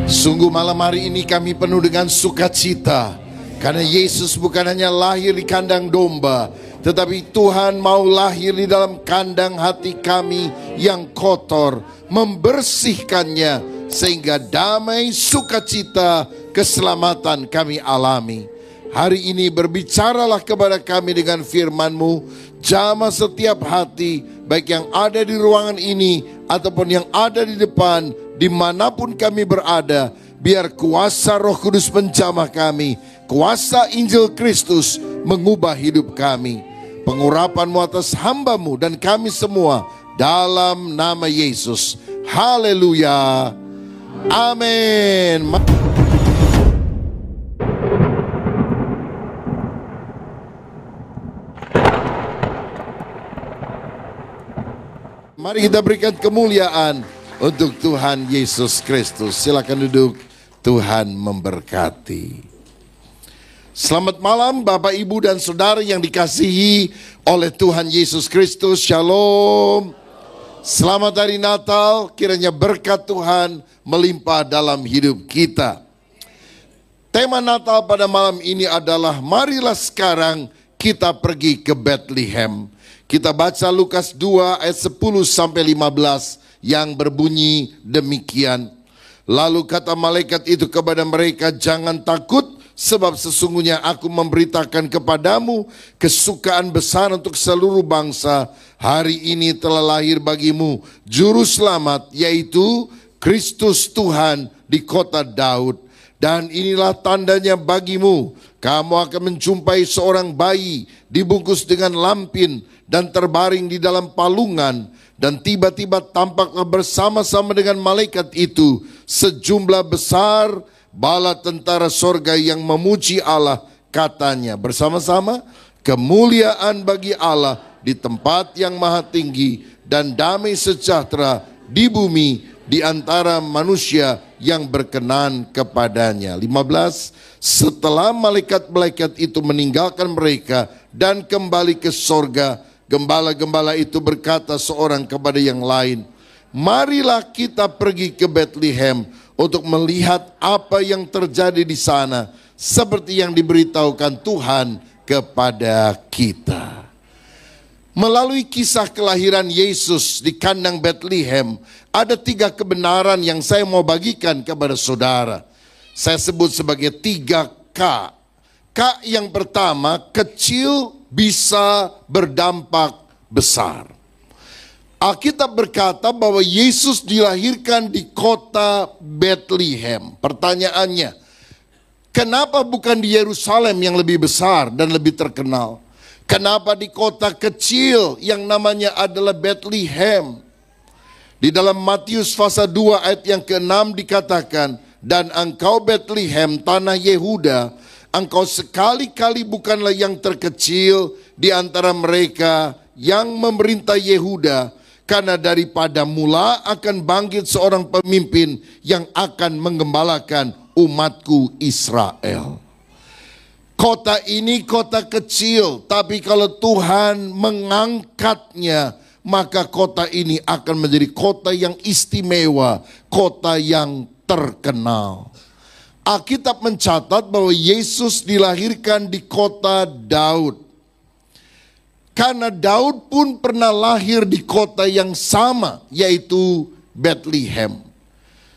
Sungguh malam hari ini kami penuh dengan sukacita, karena Yesus bukan hanya lahir di kandang domba, tetapi Tuhan mau lahir di dalam kandang hati kami yang kotor, membersihkannya sehingga damai, sukacita, keselamatan kami alami. Hari ini berbicaralah kepada kami dengan firman-Mu, jamah setiap hati, baik yang ada di ruangan ini ataupun yang ada di depan, dimanapun kami berada. Biar kuasa Roh Kudus menjamah kami, kuasa Injil Kristus mengubah hidup kami. Pengurapan-Mu atas hamba-Mu dan kami semua, dalam nama Yesus. Haleluya. Amin. Mari kita berikan kemuliaan untuk Tuhan Yesus Kristus. Silakan duduk. Tuhan memberkati. Selamat malam Bapak, Ibu, dan Saudara yang dikasihi oleh Tuhan Yesus Kristus. Shalom. Selamat hari Natal. Kiranya berkat Tuhan melimpah dalam hidup kita. Tema Natal pada malam ini adalah marilah sekarang kita pergi ke Bethlehem. Kita baca Lukas 2 ayat 10 sampai 15 yang berbunyi demikian. Lalu kata malaikat itu kepada mereka, jangan takut, sebab sesungguhnya aku memberitakan kepadamu kesukaan besar untuk seluruh bangsa. Hari ini telah lahir bagimu juru selamat, yaitu Kristus Tuhan di kota Daud. Dan inilah tandanya bagimu, kamu akan menjumpai seorang bayi dibungkus dengan lampin dan terbaring di dalam palungan. Dan tiba-tiba tampaklah bersama-sama dengan malaikat itu sejumlah besar bala tentara sorga yang memuji Allah, katanya bersama-sama, kemuliaan bagi Allah di tempat yang maha tinggi dan damai sejahtera di bumi di antara manusia yang berkenan kepadanya. 15. Setelah malaikat-malaikat itu meninggalkan mereka dan kembali ke sorga, gembala-gembala itu berkata seorang kepada yang lain, marilah kita pergi ke Bethlehem untuk melihat apa yang terjadi di sana, seperti yang diberitahukan Tuhan kepada kita. Melalui kisah kelahiran Yesus di kandang Bethlehem, ada 3 kebenaran yang saya mau bagikan kepada saudara. Saya sebut sebagai 3 K. K yang pertama, kecil bisa berdampak besar. Alkitab berkata bahwa Yesus dilahirkan di kota Bethlehem. Pertanyaannya, kenapa bukan di Yerusalem yang lebih besar dan lebih terkenal? Kenapa di kota kecil yang namanya adalah Bethlehem? Di dalam Matius pasal 2 ayat yang ke-6 dikatakan, dan engkau Bethlehem tanah Yehuda, engkau sekali-kali bukanlah yang terkecil di antara mereka yang memerintah Yehuda, karena daripada mula akan bangkit seorang pemimpin yang akan menggembalakan umatku Israel. Kota ini kota kecil, tapi kalau Tuhan mengangkatnya, maka kota ini akan menjadi kota yang istimewa, kota yang terkenal. Alkitab mencatat bahwa Yesus dilahirkan di kota Daud. Karena Daud pun pernah lahir di kota yang sama, yaitu Bethlehem.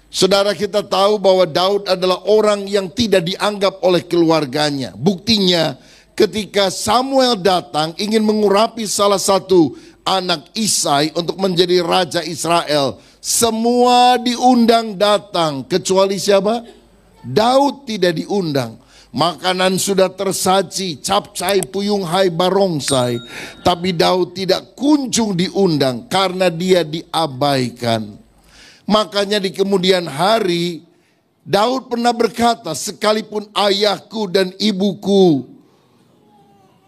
Saudara, kita tahu bahwa Daud adalah orang yang tidak dianggap oleh keluarganya. Buktinya ketika Samuel datang ingin mengurapi salah satu anak Isai untuk menjadi raja Israel, semua diundang datang, kecuali siapa? Daud tidak diundang. Makanan sudah tersaji, capcai, puyung hai, barongsai, tapi Daud tidak kunjung diundang karena dia diabaikan. Makanya di kemudian hari Daud pernah berkata, sekalipun ayahku dan ibuku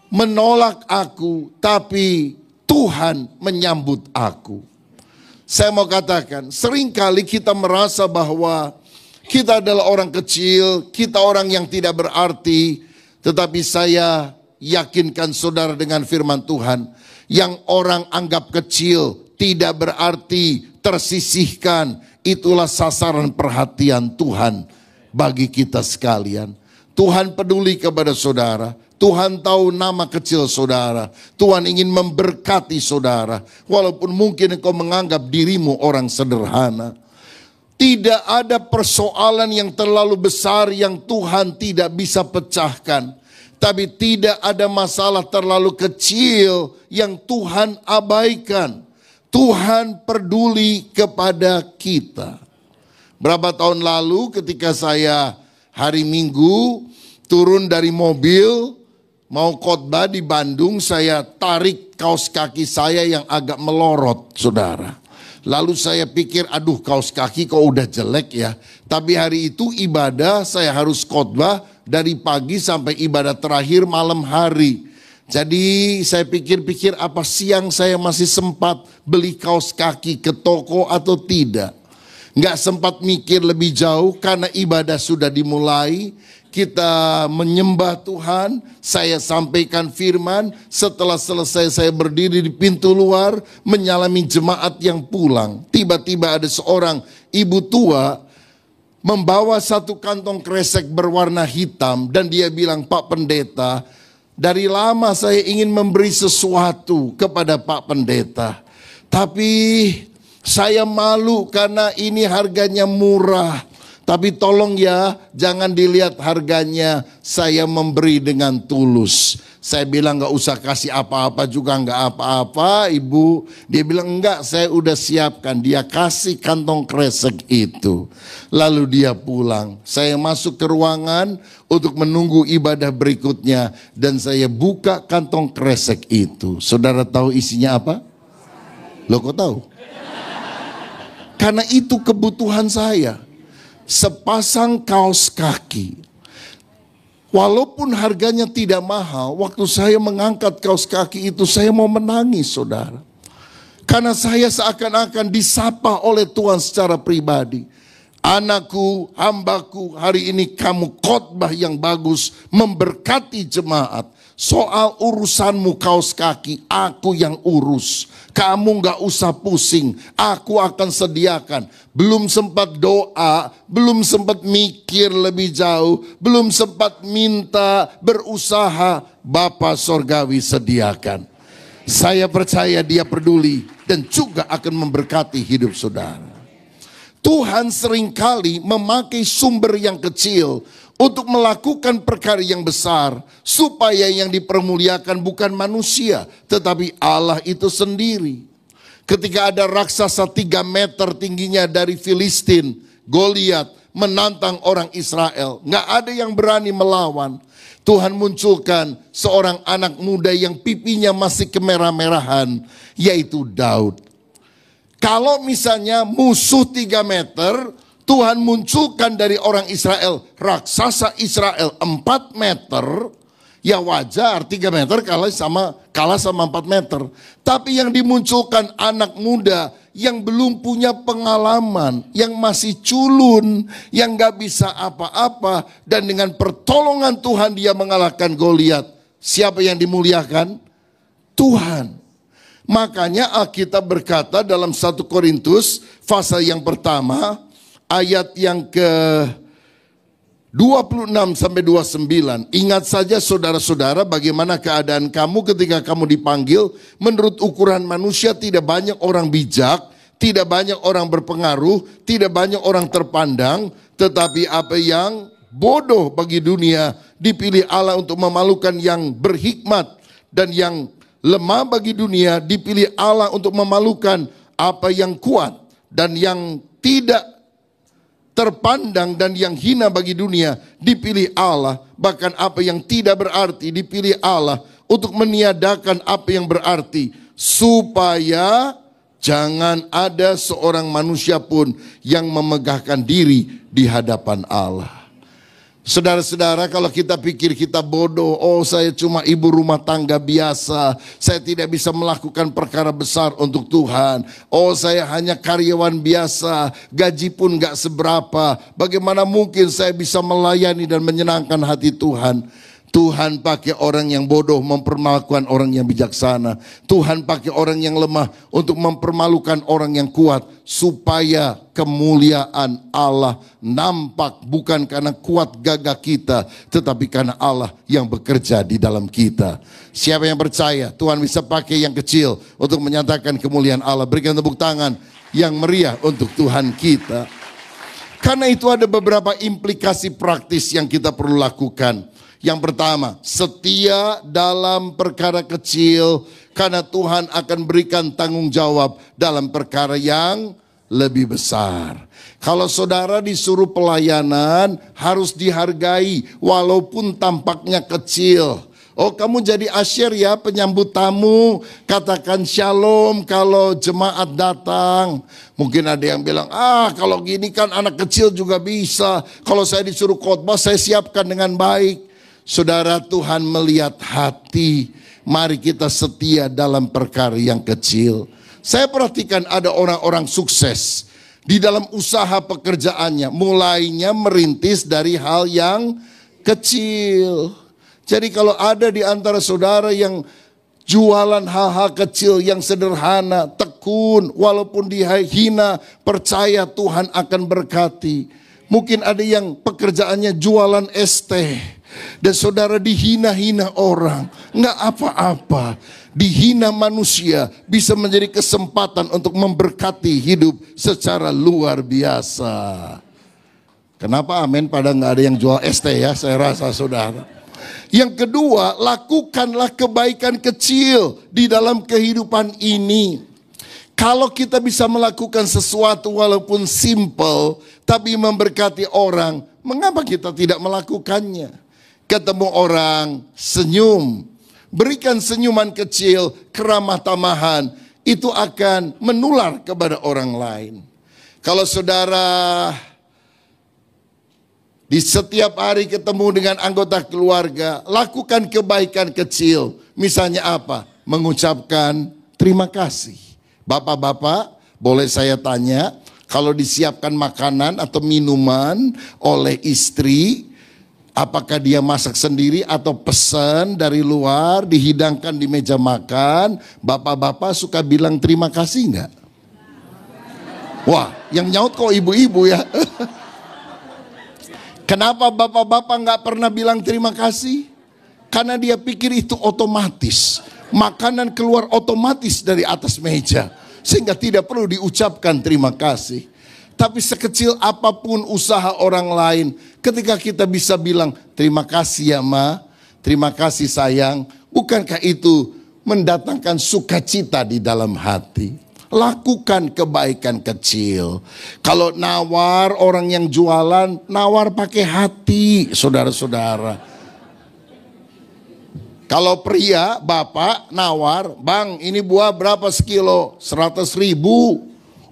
menolak aku, tapi Tuhan menyambut aku. Saya mau katakan, seringkali kita merasa bahwa kita adalah orang kecil, kita orang yang tidak berarti. Tetapi saya yakinkan saudara dengan firman Tuhan, yang orang anggap kecil, tidak berarti, tersisihkan. Itulah sasaran perhatian Tuhan bagi kita sekalian. Tuhan peduli kepada saudara. Tuhan tahu nama kecil saudara. Tuhan ingin memberkati saudara. Walaupun mungkin engkau menganggap dirimu orang sederhana. Tidak ada persoalan yang terlalu besar yang Tuhan tidak bisa pecahkan. Tapi tidak ada masalah terlalu kecil yang Tuhan abaikan. Tuhan peduli kepada kita. Berapa tahun lalu ketika saya hari Minggu turun dari mobil mau khotbah di Bandung, saya tarik kaos kaki saya yang agak melorot, saudara. Lalu saya pikir, aduh kaos kaki kok udah jelek ya. Tapi hari itu ibadah saya harus khotbah dari pagi sampai ibadah terakhir malam hari. Jadi saya pikir-pikir apa siang saya masih sempat beli kaos kaki ke toko atau tidak. Nggak sempat mikir lebih jauh karena ibadah sudah dimulai. Kita menyembah Tuhan, saya sampaikan firman, setelah selesai saya berdiri di pintu luar, menyalami jemaat yang pulang. Tiba-tiba ada seorang ibu tua, membawa satu kantong kresek berwarna hitam, dan dia bilang, Pak Pendeta, dari lama saya ingin memberi sesuatu kepada Pak Pendeta. Tapi saya malu karena ini harganya murah. Tapi tolong ya, jangan dilihat harganya, saya memberi dengan tulus. Saya bilang gak usah kasih apa-apa juga, gak apa-apa ibu. Dia bilang enggak, saya udah siapkan. Dia kasih kantong kresek itu. Lalu dia pulang. Saya masuk ke ruangan untuk menunggu ibadah berikutnya. Dan saya buka kantong kresek itu. Saudara tahu isinya apa? Loh kok tahu? Karena itu kebutuhan saya. Sepasang kaos kaki. Walaupun harganya tidak mahal, waktu saya mengangkat kaos kaki itu saya mau menangis, saudara. Karena saya seakan-akan disapa oleh Tuhan secara pribadi. Anakku, hambaku, hari ini kamu khotbah yang bagus, memberkati jemaat. Soal urusanmu kaos kaki, aku yang urus. Kamu gak usah pusing, aku akan sediakan. Belum sempat doa, belum sempat mikir lebih jauh, belum sempat minta, berusaha, Bapa Sorgawi sediakan. Saya percaya dia peduli dan juga akan memberkati hidup saudara. Tuhan seringkali memakai sumber yang kecil untuk melakukan perkara yang besar, supaya yang dipermuliakan bukan manusia, tetapi Allah itu sendiri. Ketika ada raksasa 3 meter tingginya dari Filistin, Goliat, menantang orang Israel, nggak ada yang berani melawan. Tuhan munculkan seorang anak muda yang pipinya masih kemerah-merahan, yaitu Daud. Kalau misalnya musuh 3 meter, Tuhan munculkan dari orang Israel, raksasa Israel 4 meter, ya wajar 3 meter kalah sama 4 meter. Tapi yang dimunculkan anak muda yang belum punya pengalaman, yang masih culun, yang gak bisa apa-apa, dan dengan pertolongan Tuhan dia mengalahkan Goliat. Siapa yang dimuliakan? Tuhan. Makanya Alkitab berkata dalam 1 Korintus pasal yang pertama, ayat yang ke-26 sampai 29. Ingat saja saudara-saudara bagaimana keadaan kamu ketika kamu dipanggil. Menurut ukuran manusia tidak banyak orang bijak, tidak banyak orang berpengaruh, tidak banyak orang terpandang. Tetapi apa yang bodoh bagi dunia dipilih Allah untuk memalukan yang berhikmat. Dan yang lemah bagi dunia dipilih Allah untuk memalukan apa yang kuat. Dan yang tidak terpandang dan yang hina bagi dunia dipilih Allah. Bahkan apa yang tidak berarti dipilih Allah untuk meniadakan apa yang berarti, supaya jangan ada seorang manusia pun yang memegahkan diri di hadapan Allah. Saudara-saudara, kalau kita pikir kita bodoh, oh saya cuma ibu rumah tangga biasa, saya tidak bisa melakukan perkara besar untuk Tuhan, oh saya hanya karyawan biasa, gaji pun gak seberapa, bagaimana mungkin saya bisa melayani dan menyenangkan hati Tuhan? Tuhan pakai orang yang bodoh mempermalukan orang yang bijaksana. Tuhan pakai orang yang lemah untuk mempermalukan orang yang kuat. Supaya kemuliaan Allah nampak bukan karena kuat gagah kita, tetapi karena Allah yang bekerja di dalam kita. Siapa yang percaya Tuhan bisa pakai yang kecil untuk menyatakan kemuliaan Allah? Berikan tepuk tangan yang meriah untuk Tuhan kita. Karena itu ada beberapa implikasi praktis yang kita perlu lakukan. Yang pertama, setia dalam perkara kecil karena Tuhan akan berikan tanggung jawab dalam perkara yang lebih besar. Kalau saudara disuruh pelayanan harus dihargai walaupun tampaknya kecil. Oh, kamu jadi asyir ya, penyambut tamu, katakan shalom kalau jemaat datang. Mungkin ada yang bilang, kalau gini kan anak kecil juga bisa. Kalau saya disuruh khotbah saya siapkan dengan baik. Saudara, Tuhan melihat hati. Mari kita setia dalam perkara yang kecil. Saya perhatikan ada orang-orang sukses di dalam usaha pekerjaannya. Mulainya merintis dari hal yang kecil. Jadi kalau ada di antara saudara yang jualan hal-hal kecil yang sederhana, tekun, walaupun dihina, percaya Tuhan akan berkati. Mungkin ada yang pekerjaannya jualan es teh. Dan saudara dihina-hina orang, nggak apa-apa. Dihina manusia bisa menjadi kesempatan untuk memberkati hidup secara luar biasa. Kenapa amin pada nggak ada yang jual es teh ya, saya rasa saudara. Yang kedua, lakukanlah kebaikan kecil di dalam kehidupan ini. Kalau kita bisa melakukan sesuatu walaupun simple, tapi memberkati orang, mengapa kita tidak melakukannya? Ketemu orang, senyum. Berikan senyuman kecil, keramah tamahan. Itu akan menular kepada orang lain. Kalau saudara di setiap hari ketemu dengan anggota keluarga, lakukan kebaikan kecil. Misalnya apa? Mengucapkan terima kasih. Bapak-bapak, boleh saya tanya, kalau disiapkan makanan atau minuman oleh istri, apakah dia masak sendiri atau pesan dari luar, dihidangkan di meja makan, bapak-bapak suka bilang terima kasih enggak? Wah, yang nyaut kok ibu-ibu ya. Kenapa bapak-bapak nggak pernah bilang terima kasih? Karena dia pikir itu otomatis. Makanan keluar otomatis dari atas meja. Sehingga tidak perlu diucapkan terima kasih. Tapi sekecil apapun usaha orang lain, ketika kita bisa bilang terima kasih ya ma, terima kasih sayang. Bukankah itu mendatangkan sukacita di dalam hati? Lakukan kebaikan kecil. Kalau nawar, orang yang jualan, nawar pakai hati, saudara-saudara. Kalau pria, bapak nawar, bang ini buah berapa sekilo? 100.000.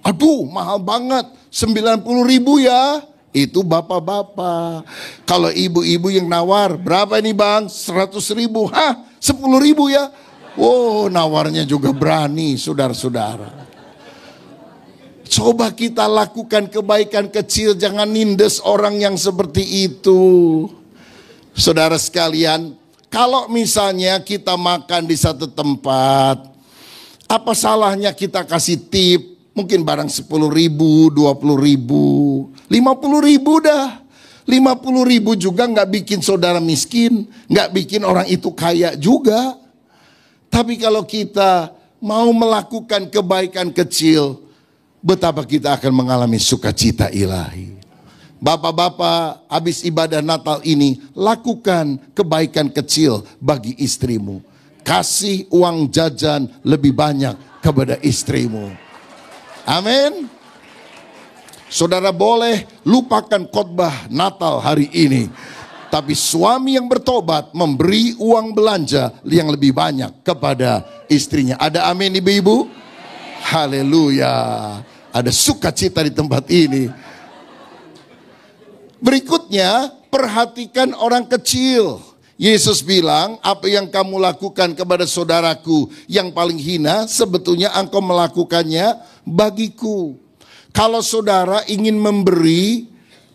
Aduh mahal banget, 90.000 ya. Itu bapak-bapak. Kalau ibu-ibu yang nawar, berapa ini bang? 100.000. Hah, 10.000 ya? Wow, nawarnya juga berani, saudara-saudara. Coba kita lakukan kebaikan kecil, jangan nindes orang yang seperti itu. Saudara sekalian, kalau misalnya kita makan di satu tempat, apa salahnya kita kasih tip? Mungkin barang 10.000, 20.000, 50.000 dah. 50.000 juga nggak bikin saudara miskin, nggak bikin orang itu kaya juga. Tapi kalau kita mau melakukan kebaikan kecil, betapa kita akan mengalami sukacita ilahi. Bapak-bapak, habis ibadah Natal ini, lakukan kebaikan kecil bagi istrimu. Kasih uang jajan lebih banyak kepada istrimu. Amin. Saudara boleh lupakan khotbah Natal hari ini. Tapi suami yang bertobat memberi uang belanja yang lebih banyak kepada istrinya. Ada amin ibu-ibu? Haleluya. Ada sukacita di tempat ini. Berikutnya, perhatikan orang kecil. Yesus bilang, apa yang kamu lakukan kepada saudaraku yang paling hina, sebetulnya engkau melakukannya bagiku. Kalau saudara ingin memberi,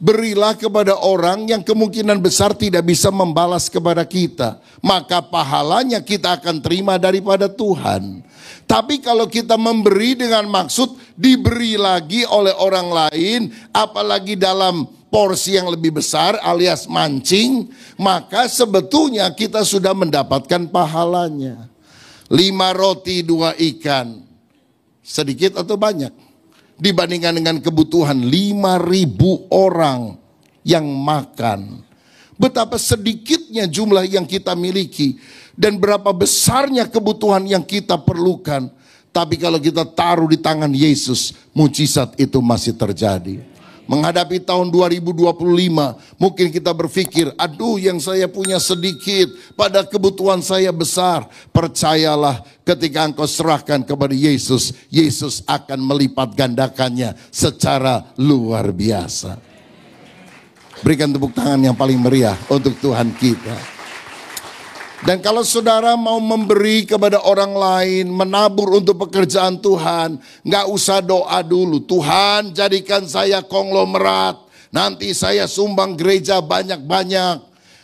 berilah kepada orang yang kemungkinan besar tidak bisa membalas kepada kita. Maka pahalanya kita akan terima daripada Tuhan. Tapi kalau kita memberi dengan maksud diberi lagi oleh orang lain, apalagi dalam porsi yang lebih besar alias mancing, maka sebetulnya kita sudah mendapatkan pahalanya. 5 roti 2 ikan. Sedikit atau banyak? Dibandingkan dengan kebutuhan 5.000 orang yang makan. Betapa sedikitnya jumlah yang kita miliki dan berapa besarnya kebutuhan yang kita perlukan. Tapi kalau kita taruh di tangan Yesus, mujizat itu masih terjadi. Menghadapi tahun 2025, mungkin kita berpikir, aduh yang saya punya sedikit, pada kebutuhan saya besar. Percayalah, ketika engkau serahkan kepada Yesus, Yesus akan melipat gandakannya secara luar biasa. Berikan tepuk tangan yang paling meriah untuk Tuhan kita. Dan kalau saudara mau memberi kepada orang lain, menabur untuk pekerjaan Tuhan, nggak usah doa dulu. Tuhan jadikan saya konglomerat, nanti saya sumbang gereja banyak-banyak.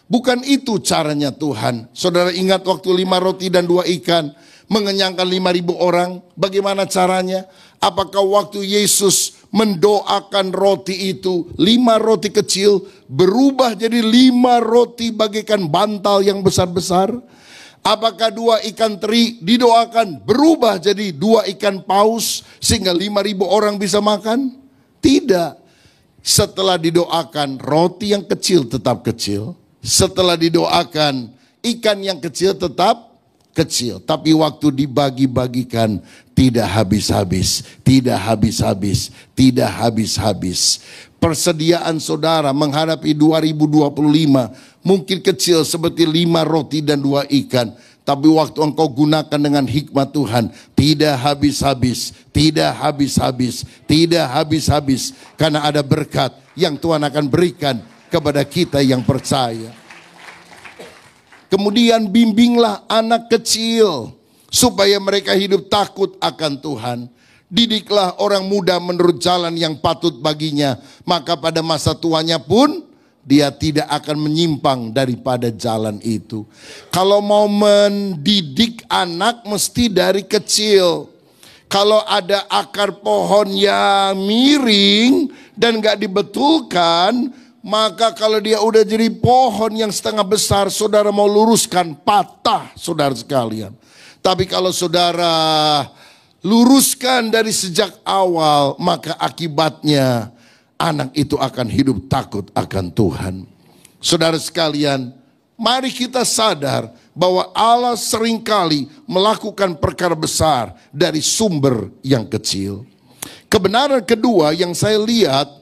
Bukan itu caranya Tuhan. Saudara ingat waktu 5 roti dan 2 ikan mengenyangkan 5.000 orang, bagaimana caranya? Apakah waktu Yesus mendoakan roti itu, 5 roti kecil berubah jadi 5 roti bagaikan bantal yang besar-besar? Apakah 2 ikan teri didoakan berubah jadi 2 ikan paus sehingga 5.000 orang bisa makan? Tidak. Setelah didoakan roti yang kecil tetap kecil. Setelah didoakan ikan yang kecil tetap kecil, tapi waktu dibagi-bagikan tidak habis-habis, tidak habis-habis, tidak habis-habis. Persediaan saudara menghadapi 2025 mungkin kecil seperti 5 roti dan 2 ikan, tapi waktu engkau gunakan dengan hikmat Tuhan, tidak habis-habis, tidak habis-habis, tidak habis-habis, karena ada berkat yang Tuhan akan berikan kepada kita yang percaya. Kemudian bimbinglah anak kecil supaya mereka hidup takut akan Tuhan. Didiklah orang muda menurut jalan yang patut baginya, maka pada masa tuanya pun dia tidak akan menyimpang daripada jalan itu. Kalau mau mendidik anak mesti dari kecil. Kalau ada akar pohon yang miring dan gak dibetulkan, maka kalau dia udah jadi pohon yang setengah besar, saudara mau luruskan, patah saudara sekalian. Tapi kalau saudara luruskan dari sejak awal, maka akibatnya anak itu akan hidup takut akan Tuhan. Saudara sekalian, mari kita sadar bahwa Allah seringkali melakukan perkara besar dari sumber yang kecil. Kebenaran kedua yang saya lihat,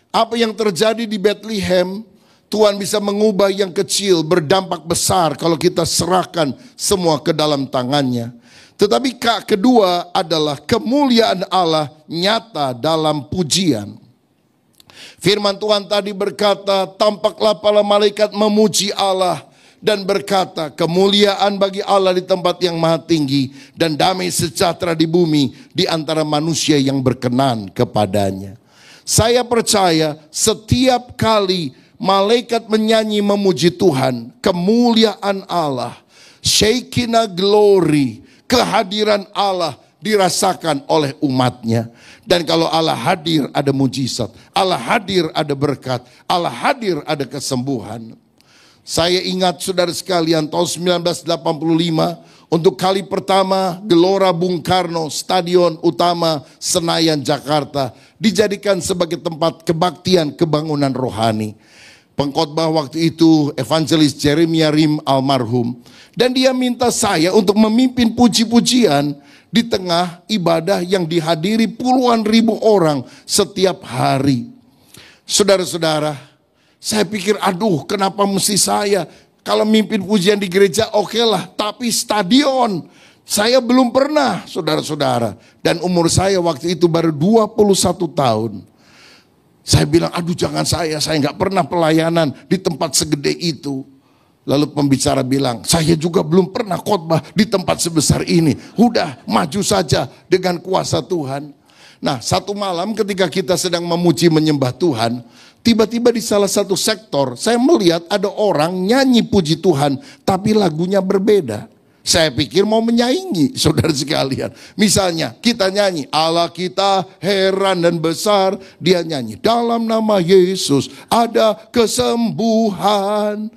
apa yang terjadi di Bethlehem, Tuhan bisa mengubah yang kecil berdampak besar kalau kita serahkan semua ke dalam tangannya. Tetapi kedua adalah kemuliaan Allah nyata dalam pujian. Firman Tuhan tadi berkata, tampaklah para malaikat memuji Allah dan berkata, kemuliaan bagi Allah di tempat yang maha tinggi dan damai sejahtera di bumi di antara manusia yang berkenan kepadanya. Saya percaya setiap kali malaikat menyanyi memuji Tuhan, kemuliaan Allah, Shekinah glory, kehadiran Allah dirasakan oleh umatnya. Dan kalau Allah hadir ada mujizat, Allah hadir ada berkat, Allah hadir ada kesembuhan. Saya ingat saudara sekalian tahun 1985 untuk kali pertama Gelora Bung Karno, Stadion Utama Senayan Jakarta dijadikan sebagai tempat kebaktian kebangunan rohani. Pengkhotbah waktu itu evangelis Jeremia Rim almarhum, dan dia minta saya untuk memimpin puji-pujian di tengah ibadah yang dihadiri puluhan ribu orang setiap hari. Saudara-saudara, saya pikir aduh kenapa mesti saya? Kalau mimpin pujian di gereja oke lah, tapi stadion saya belum pernah saudara-saudara. Dan umur saya waktu itu baru 21 tahun. Saya bilang aduh jangan saya nggak pernah pelayanan di tempat segede itu. Lalu pembicara bilang saya juga belum pernah khotbah di tempat sebesar ini. Udah maju saja dengan kuasa Tuhan. Nah satu malam ketika kita sedang memuji menyembah Tuhan, Tiba-tiba di salah satu sektor, saya melihat ada orang nyanyi puji Tuhan, tapi lagunya berbeda. Saya pikir mau menyaingi, saudara sekalian. Misalnya kita nyanyi, Allah kita heran dan besar. Dia nyanyi, dalam nama Yesus ada kesembuhan.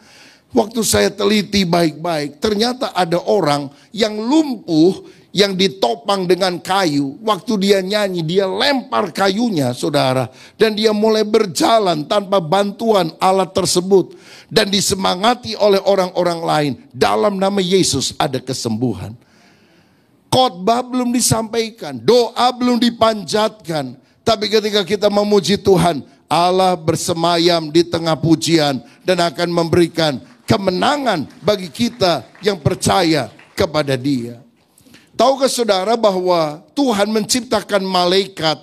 Waktu saya teliti baik-baik, ternyata ada orang yang lumpuh, yang ditopang dengan kayu. Waktu dia nyanyi, dia lempar kayunya, saudara. Dan dia mulai berjalan tanpa bantuan alat tersebut. Dan disemangati oleh orang-orang lain. Dalam nama Yesus ada kesembuhan. Khotbah belum disampaikan, doa belum dipanjatkan. Tapi ketika kita memuji Tuhan, Allah bersemayam di tengah pujian. Dan akan memberikan kemenangan bagi kita yang percaya kepada Dia. Tahukah saudara bahwa Tuhan menciptakan malaikat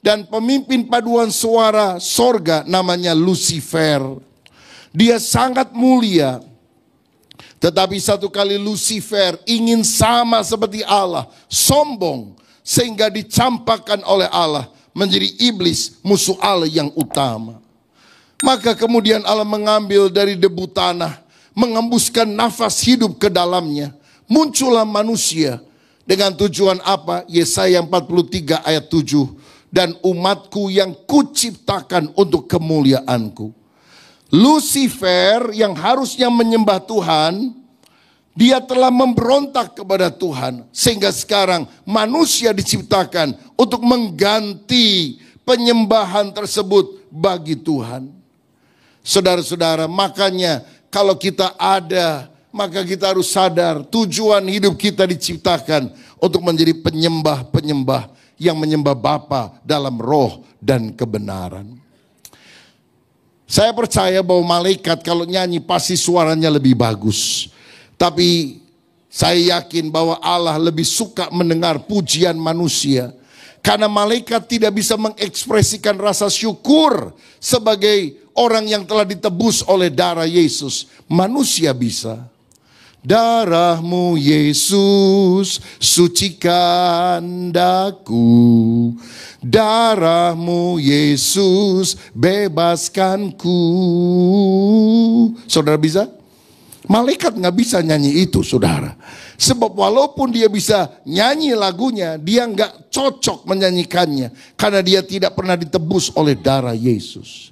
dan pemimpin paduan suara sorga namanya Lucifer. Dia sangat mulia. Tetapi satu kali Lucifer ingin sama seperti Allah, sombong, sehingga dicampakkan oleh Allah menjadi iblis, musuh Allah yang utama. Maka kemudian Allah mengambil dari debu tanah, mengembuskan nafas hidup ke dalamnya. Muncullah manusia. Dengan tujuan apa? Yesaya 43 ayat 7. Dan umatku yang kuciptakan untuk kemuliaanku. Lucifer yang harusnya menyembah Tuhan, dia telah memberontak kepada Tuhan. Sehingga sekarang manusia diciptakan untuk mengganti penyembahan tersebut bagi Tuhan. Saudara-saudara, makanya kalau kita ada, maka kita harus sadar tujuan hidup kita diciptakan untuk menjadi penyembah-penyembah yang menyembah Bapa dalam roh dan kebenaran. Saya percaya bahwa malaikat kalau nyanyi pasti suaranya lebih bagus. Tapi saya yakin bahwa Allah lebih suka mendengar pujian manusia. Karena malaikat tidak bisa mengekspresikan rasa syukur sebagai orang yang telah ditebus oleh darah Yesus. Manusia bisa. Darahmu Yesus sucikan daku, darahmu Yesus bebaskanku. Saudara bisa? Malaikat gak bisa nyanyi itu, saudara. Sebab walaupun dia bisa nyanyi lagunya, dia gak cocok menyanyikannya. Karena dia tidak pernah ditebus oleh darah Yesus.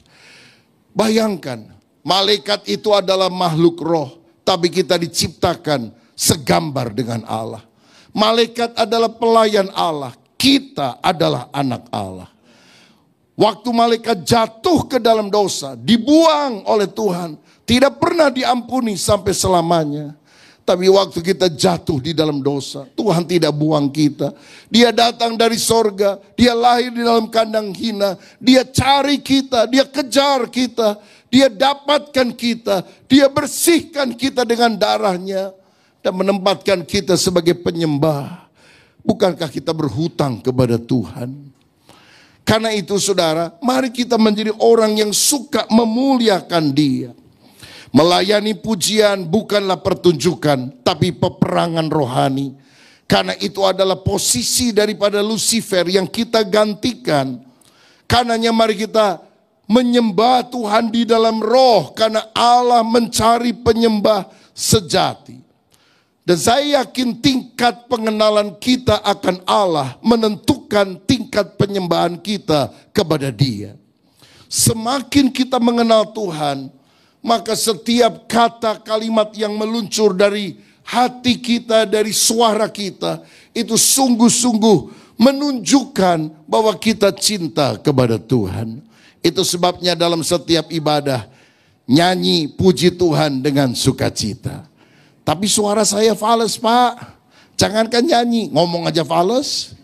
Bayangkan, malaikat itu adalah makhluk roh. Tapi kita diciptakan segambar dengan Allah. Malaikat adalah pelayan Allah. Kita adalah anak Allah. Waktu malaikat jatuh ke dalam dosa, dibuang oleh Tuhan, tidak pernah diampuni sampai selamanya. Tapi waktu kita jatuh di dalam dosa, Tuhan tidak buang kita. Dia datang dari sorga, dia lahir di dalam kandang hina, dia cari kita, dia kejar kita, dia dapatkan kita, dia bersihkan kita dengan darahnya, dan menempatkan kita sebagai penyembah. Bukankah kita berhutang kepada Tuhan? Karena itu saudara, mari kita menjadi orang yang suka memuliakan Dia. Melayani pujian bukanlah pertunjukan, tapi peperangan rohani. Karena itu adalah posisi daripada Lucifer yang kita gantikan. Karenanya mari kita menyembah Tuhan di dalam roh, karena Allah mencari penyembah sejati. Dan saya yakin tingkat pengenalan kita akan Allah menentukan tingkat penyembahan kita kepada Dia. Semakin kita mengenal Tuhan, maka setiap kata kalimat yang meluncur dari hati kita, dari suara kita, itu sungguh-sungguh menunjukkan bahwa kita cinta kepada Tuhan. Itu sebabnya dalam setiap ibadah, nyanyi puji Tuhan dengan sukacita. Tapi suara saya fales, Pak. Jangankan nyanyi, ngomong aja fales.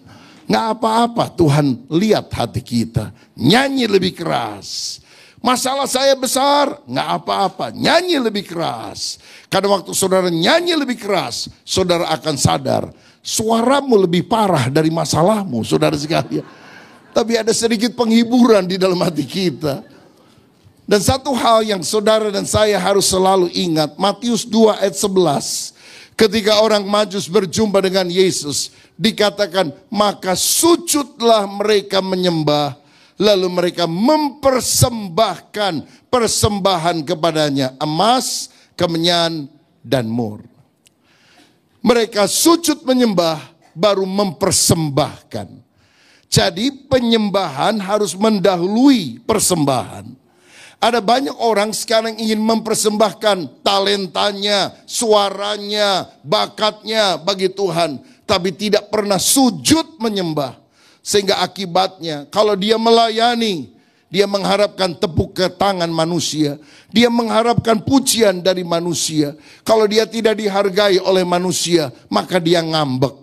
Nggak apa-apa, Tuhan lihat hati kita. Nyanyi lebih keras. Masalah saya besar, nggak apa-apa, nyanyi lebih keras. Karena waktu saudara nyanyi lebih keras, saudara akan sadar, suaramu lebih parah dari masalahmu, saudara sekalian. Tapi ada sedikit penghiburan di dalam hati kita. Dan satu hal yang saudara dan saya harus selalu ingat, Matius 2 ayat 11. Ketika orang Majus berjumpa dengan Yesus, dikatakan, maka sujudlah mereka menyembah, Lalu mereka mempersembahkan persembahan kepadanya, emas, kemenyan, dan mur. Mereka sujud menyembah, baru mempersembahkan. Jadi penyembahan harus mendahului persembahan. Ada banyak orang sekarang ingin mempersembahkan talentanya, suaranya, bakatnya bagi Tuhan, tapi tidak pernah sujud menyembah. Sehingga akibatnya kalau dia melayani, dia mengharapkan tepuk ke tangan manusia. Dia mengharapkan pujian dari manusia. Kalau dia tidak dihargai oleh manusia, maka dia ngambek.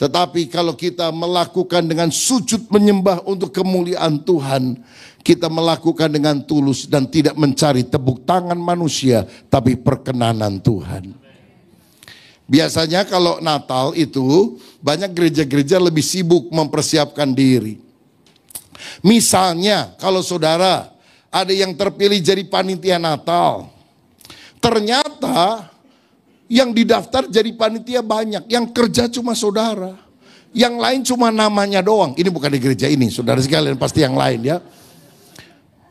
Tetapi kalau kita melakukan dengan sujud menyembah untuk kemuliaan Tuhan, kita melakukan dengan tulus dan tidak mencari tepuk tangan manusia, tapi perkenanan Tuhan. Biasanya kalau Natal itu banyak gereja-gereja lebih sibuk mempersiapkan diri. Misalnya kalau saudara ada yang terpilih jadi panitia Natal, ternyata yang didaftar jadi panitia banyak, yang kerja cuma saudara, yang lain cuma namanya doang. Ini bukan di gereja ini, saudara sekalian, pasti yang lain ya.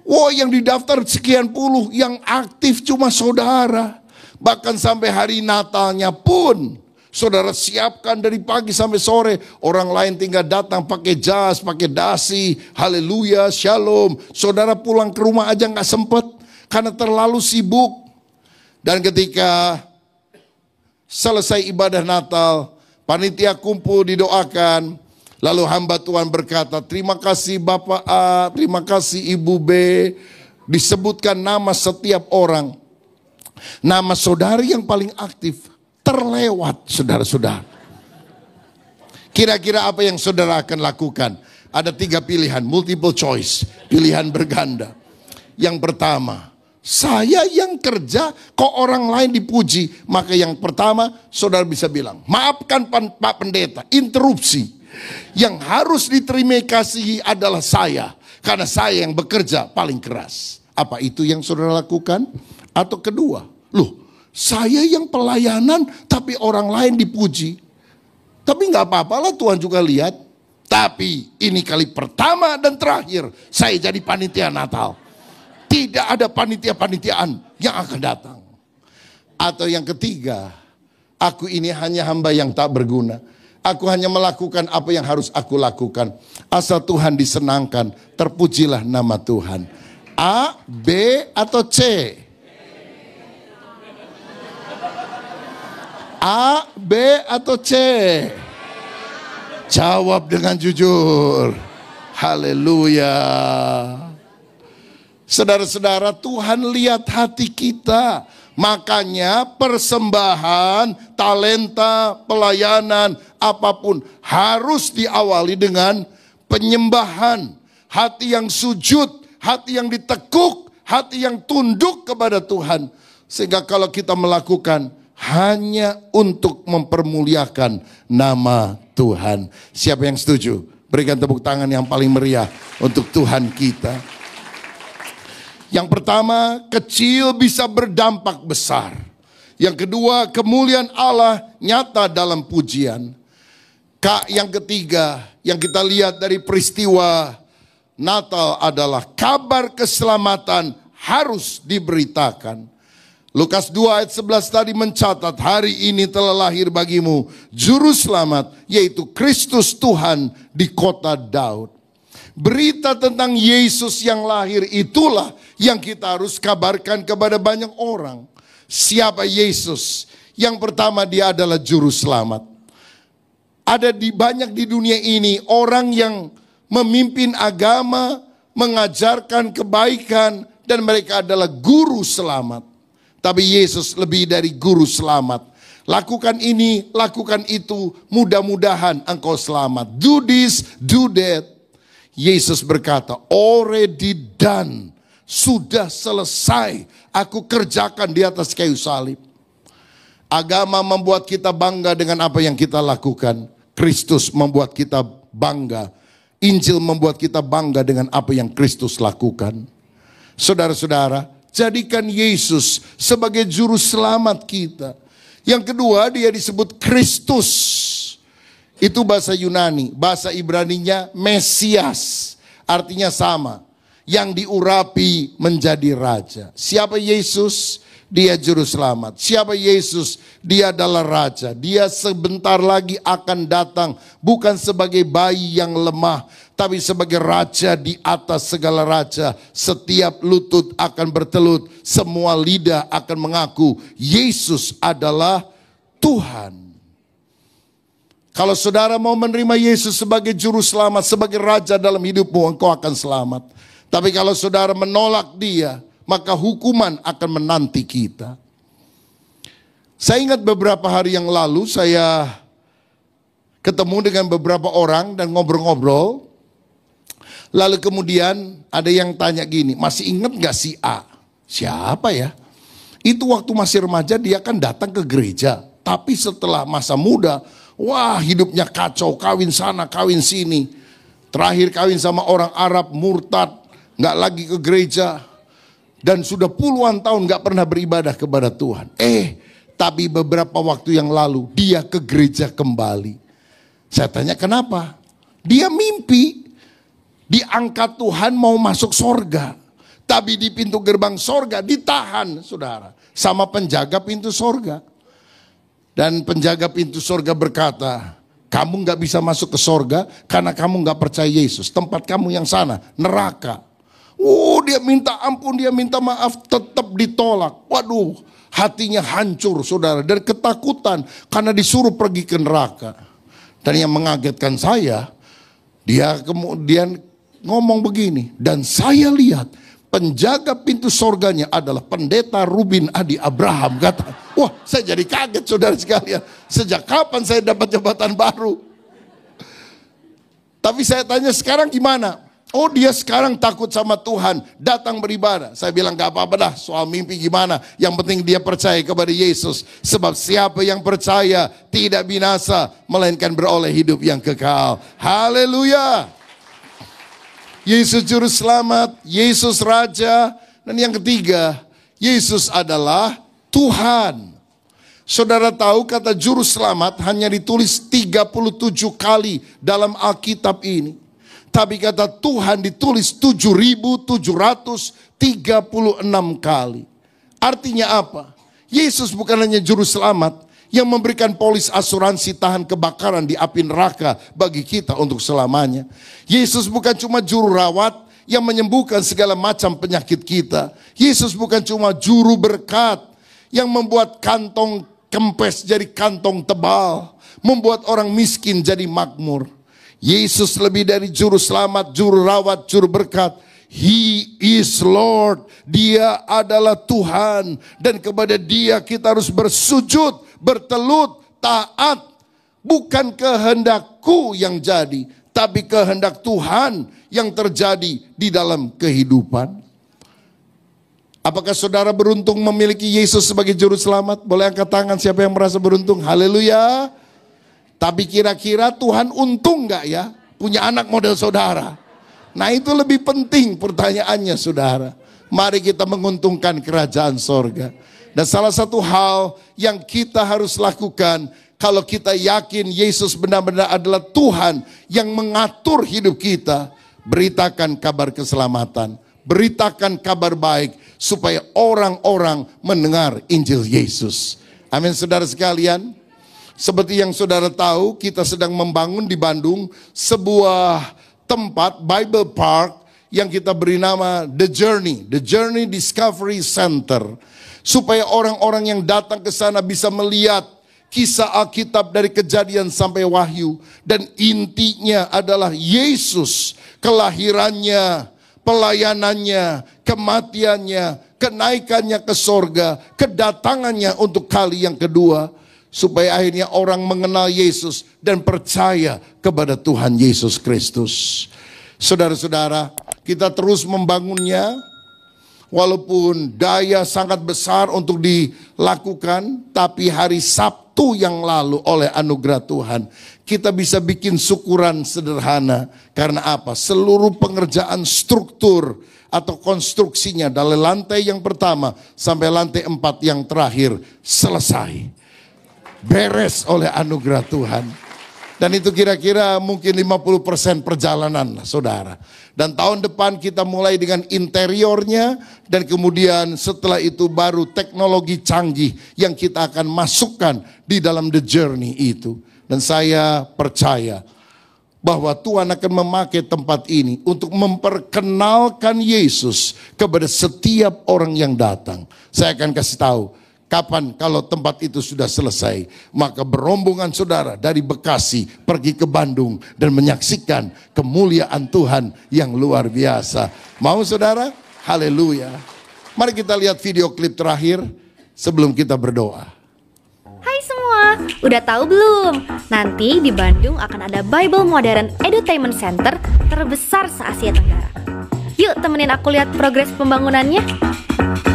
Wow, yang didaftar sekian puluh, yang aktif cuma saudara. Bahkan sampai hari Natalnya pun saudara siapkan dari pagi sampai sore. Orang lain tinggal datang pakai jas, pakai dasi, haleluya, shalom. Saudara pulang ke rumah aja gak sempet karena terlalu sibuk. Dan ketika selesai ibadah Natal, panitia kumpul didoakan. Lalu hamba Tuhan berkata, terima kasih Bapak A, terima kasih Ibu B. Disebutkan nama setiap orang. Nama saudara yang paling aktif terlewat, saudara-saudara. Kira-kira apa yang saudara akan lakukan? Ada 3 pilihan, multiple choice, pilihan berganda. Yang pertama, saya yang kerja kok orang lain dipuji. Maka yang pertama saudara bisa bilang, maafkan Pak Pendeta, interupsi. Yang harus diterima kasih adalah saya, karena saya yang bekerja paling keras. Apa itu yang saudara lakukan? Atau kedua, loh saya yang pelayanan tapi orang lain dipuji. Tapi gak apa-apa lah, Tuhan juga lihat. Tapi ini kali pertama dan terakhir saya jadi panitia Natal. Tidak ada panitia-panitiaan yang akan datang. Atau yang ketiga, aku ini hanya hamba yang tak berguna. Aku hanya melakukan apa yang harus aku lakukan. Asal Tuhan disenangkan, terpujilah nama Tuhan. A, B, atau C? A, B, atau C? Jawab dengan jujur. Haleluya. Saudara-saudara, Tuhan lihat hati kita. Makanya persembahan, talenta, pelayanan, apapun harus diawali dengan penyembahan. Hati yang sujud, hati yang ditekuk, hati yang tunduk kepada Tuhan. Sehingga kalau kita melakukan hanya untuk mempermuliakan nama Tuhan. Siapa yang setuju? Berikan tepuk tangan yang paling meriah untuk Tuhan kita. Yang pertama, kecil bisa berdampak besar. Yang kedua, kemuliaan Allah nyata dalam pujian. Yang ketiga, yang kita lihat dari peristiwa Natal adalah kabar keselamatan harus diberitakan. Lukas 2 ayat 11 tadi mencatat, hari ini telah lahir bagimu juru selamat, yaitu Kristus Tuhan di kota Daud. Berita tentang Yesus yang lahir itulah yang kita harus kabarkan kepada banyak orang. Siapa Yesus? Yang pertama, dia adalah juru selamat. Ada banyak di dunia ini orang yang memimpin agama, mengajarkan kebaikan, dan mereka adalah guru selamat. Tapi Yesus lebih dari guru selamat. Lakukan ini, lakukan itu, mudah-mudahan engkau selamat. Do this, do that. Yesus berkata, already done. Sudah selesai. Aku kerjakan di atas kayu salib. Agama membuat kita bangga dengan apa yang kita lakukan. Kristus membuat kita bangga. Injil membuat kita bangga dengan apa yang Kristus lakukan. Saudara-saudara, jadikan Yesus sebagai juru selamat kita. Yang kedua, dia disebut Kristus. Itu bahasa Yunani, bahasa Ibraninya Mesias. artinya sama. Yang diurapi menjadi raja. Siapa Yesus? Dia juru selamat. Siapa Yesus? Dia adalah raja. Dia sebentar lagi akan datang bukan sebagai bayi yang lemah, tapi sebagai raja di atas segala raja. Setiap lutut akan bertelut, semua lidah akan mengaku Yesus adalah Tuhan. Kalau saudara mau menerima Yesus sebagai juru selamat, sebagai raja dalam hidupmu, engkau akan selamat. Tapi kalau saudara menolak dia, maka hukuman akan menanti kita. Saya ingat beberapa hari yang lalu saya ketemu dengan beberapa orang dan ngobrol-ngobrol. Lalu kemudian ada yang tanya gini, masih ingat gak si A? Siapa ya? Itu waktu masih remaja dia kan datang ke gereja. Tapi setelah masa muda, wah hidupnya kacau, kawin sana, kawin sini. Terakhir kawin sama orang Arab, murtad, gak lagi ke gereja. Dan sudah puluhan tahun gak pernah beribadah kepada Tuhan. Tapi beberapa waktu yang lalu dia ke gereja kembali. Saya tanya kenapa? Dia mimpi diangkat Tuhan mau masuk sorga. Tapi di pintu gerbang sorga ditahan saudara. Sama penjaga pintu sorga. Dan penjaga pintu sorga berkata, kamu gak bisa masuk ke sorga karena kamu gak percaya Yesus. Tempat kamu yang sana, neraka. Dia minta ampun, dia minta maaf, tetap ditolak. Waduh, hatinya hancur saudara. Dan ketakutan karena disuruh pergi ke neraka. Dan yang mengagetkan saya, dia kemudian ngomong begini. Dan saya lihat penjaga pintu sorganya adalah pendeta Rubin Adi Abraham. Kata, wah saya jadi kaget saudara sekalian. Sejak kapan saya dapat jabatan baru? Tapi saya tanya sekarang gimana? Oh dia sekarang takut sama Tuhan, datang beribadah. Saya bilang gak apa-apa dah soal mimpi gimana. Yang penting dia percaya kepada Yesus. Sebab siapa yang percaya tidak binasa, melainkan beroleh hidup yang kekal. Haleluya. Yesus juru selamat, Yesus raja. Dan yang ketiga, Yesus adalah Tuhan. Saudara tahu kata juru selamat hanya ditulis 37 kali dalam Alkitab ini. Tapi kata Tuhan ditulis 7.736 kali. Artinya apa? Yesus bukan hanya juru selamat yang memberikan polis asuransi tahan kebakaran di api neraka bagi kita untuk selamanya. Yesus bukan cuma juru rawat yang menyembuhkan segala macam penyakit kita. Yesus bukan cuma juru berkat yang membuat kantong kempes jadi kantong tebal, membuat orang miskin jadi makmur. Yesus lebih dari juru selamat, juru rawat, juru berkat. He is Lord. Dia adalah Tuhan. Dan kepada dia kita harus bersujud, bertelut, taat. Bukan kehendakku yang jadi, tapi kehendak Tuhan yang terjadi di dalam kehidupan. Apakah saudara beruntung memiliki Yesus sebagai juru selamat? Boleh angkat tangan siapa yang merasa beruntung? Haleluya. Tapi kira-kira Tuhan untung gak ya punya anak model saudara? Nah itu lebih penting pertanyaannya saudara. Mari kita menguntungkan kerajaan sorga. Dan salah satu hal yang kita harus lakukan kalau kita yakin Yesus benar-benar adalah Tuhan yang mengatur hidup kita, beritakan kabar keselamatan, beritakan kabar baik supaya orang-orang mendengar Injil Yesus. Amin saudara sekalian. Seperti yang saudara tahu, kita sedang membangun di Bandung sebuah tempat Bible Park yang kita beri nama The Journey Discovery Center. Supaya orang-orang yang datang ke sana bisa melihat kisah Alkitab dari Kejadian sampai Wahyu. Dan intinya adalah Yesus, kelahirannya, pelayanannya, kematiannya, kenaikannya ke sorga, kedatangannya untuk kali yang kedua. Supaya akhirnya orang mengenal Yesus dan percaya kepada Tuhan Yesus Kristus. Saudara-saudara, kita terus membangunnya. Walaupun daya sangat besar untuk dilakukan, tapi hari Sabtu yang lalu oleh anugerah Tuhan, kita bisa bikin syukuran sederhana. Karena apa? Seluruh pengerjaan struktur atau konstruksinya dari lantai yang pertama sampai lantai 4 yang terakhir selesai. Beres oleh anugerah Tuhan. Dan itu kira-kira mungkin 50% perjalanan, saudara. Dan tahun depan kita mulai dengan interiornya, dan kemudian setelah itu baru teknologi canggih yang kita akan masukkan di dalam The Journey itu. Dan saya percaya bahwa Tuhan akan memakai tempat ini untuk memperkenalkan Yesus kepada setiap orang yang datang. Saya akan kasih tahu kapan kalau tempat itu sudah selesai, maka berombongan saudara dari Bekasi pergi ke Bandung dan menyaksikan kemuliaan Tuhan yang luar biasa. Mau saudara? Haleluya. Mari kita lihat video klip terakhir sebelum kita berdoa. Hai semua, udah tahu belum? Nanti di Bandung akan ada Bible Modern Edutainment Center terbesar se-Asia Tenggara. Yuk temenin aku lihat progres pembangunannya.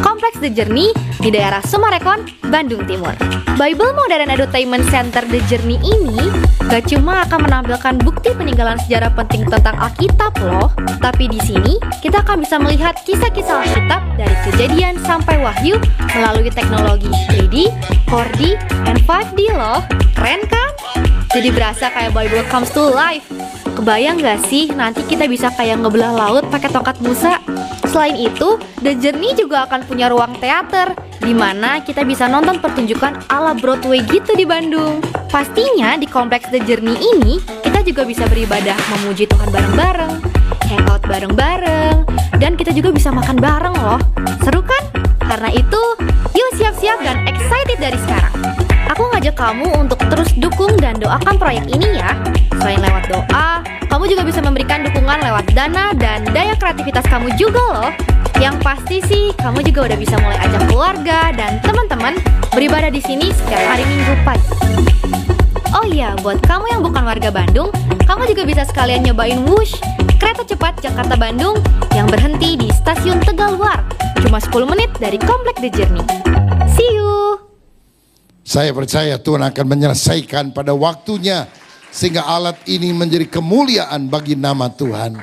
Kompleks The Journey di daerah Sumarekon, Bandung Timur. Bible Modern Edutainment Center The Journey ini gak cuma akan menampilkan bukti peninggalan sejarah penting tentang Alkitab loh, tapi di sini kita akan bisa melihat kisah-kisah Alkitab dari Kejadian sampai Wahyu melalui teknologi 3D, 4D, and 5D loh. Keren kan? Jadi berasa kayak Bible comes to life. Kebayang gak sih nanti kita bisa kayak ngebelah laut pakai tongkat Musa? Selain itu, The Journey juga akan punya ruang teater di mana kita bisa nonton pertunjukan ala Broadway gitu di Bandung. Pastinya di kompleks The Journey ini kita juga bisa beribadah memuji Tuhan bareng-bareng, hangout bareng-bareng, dan kita juga bisa makan bareng loh. Seru kan? Karena itu, yuk siap-siap dan excited dari sekarang. Aku ngajak kamu untuk terus dukung dan doakan proyek ini ya. Selain lewat doa, kamu juga bisa memberikan dukungan lewat dana dan daya kreativitas kamu juga loh. Yang pasti sih, kamu juga udah bisa mulai ajak keluarga dan teman-teman beribadah di sini setiap hari Minggu pagi. Oh iya, buat kamu yang bukan warga Bandung, kamu juga bisa sekalian nyobain Wush, kereta cepat Jakarta-Bandung yang berhenti di stasiun Tegaluar. Cuma 10 menit dari komplek The Journey. See you! Saya percaya Tuhan akan menyelesaikan pada waktunya sehingga alat ini menjadi kemuliaan bagi nama Tuhan.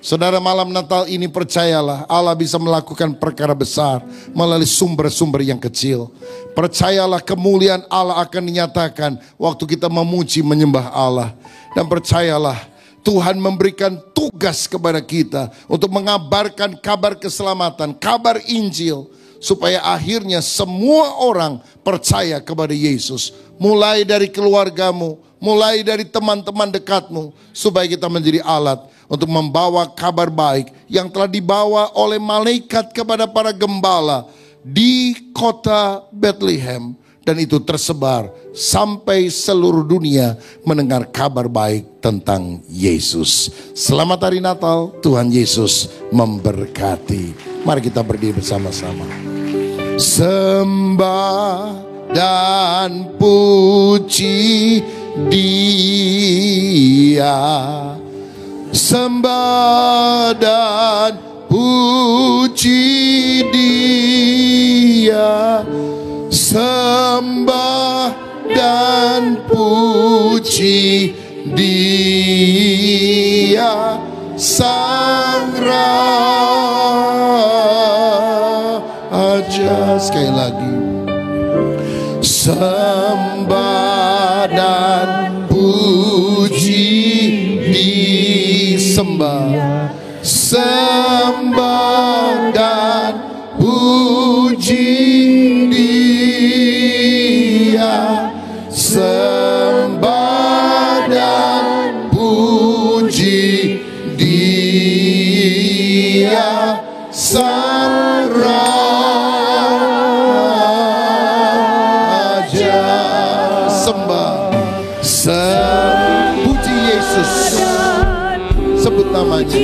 Saudara, malam Natal ini percayalah Allah bisa melakukan perkara besar melalui sumber-sumber yang kecil. Percayalah kemuliaan Allah akan dinyatakan waktu kita memuji menyembah Allah. Dan percayalah Tuhan memberikan tugas kepada kita untuk mengabarkan kabar keselamatan, kabar Injil, supaya akhirnya semua orang percaya kepada Yesus. Mulai dari keluargamu, mulai dari teman-teman dekatmu, supaya kita menjadi alat untuk membawa kabar baik yang telah dibawa oleh malaikat kepada para gembala di kota Bethlehem. Dan itu tersebar sampai seluruh dunia mendengar kabar baik tentang Yesus. Selamat Hari Natal, Tuhan Yesus memberkati. Mari kita berdiri bersama-sama. Sembah dan puji Dia, sembah dan puji Dia, sembah dan puji Dia, Sang Raja. Sekali lagi, sembah dan puji disembah, sembah dan puji Dia, sembah dan puji Dia, Sang Raja. Sembah, puji Yesus, sebut namanya.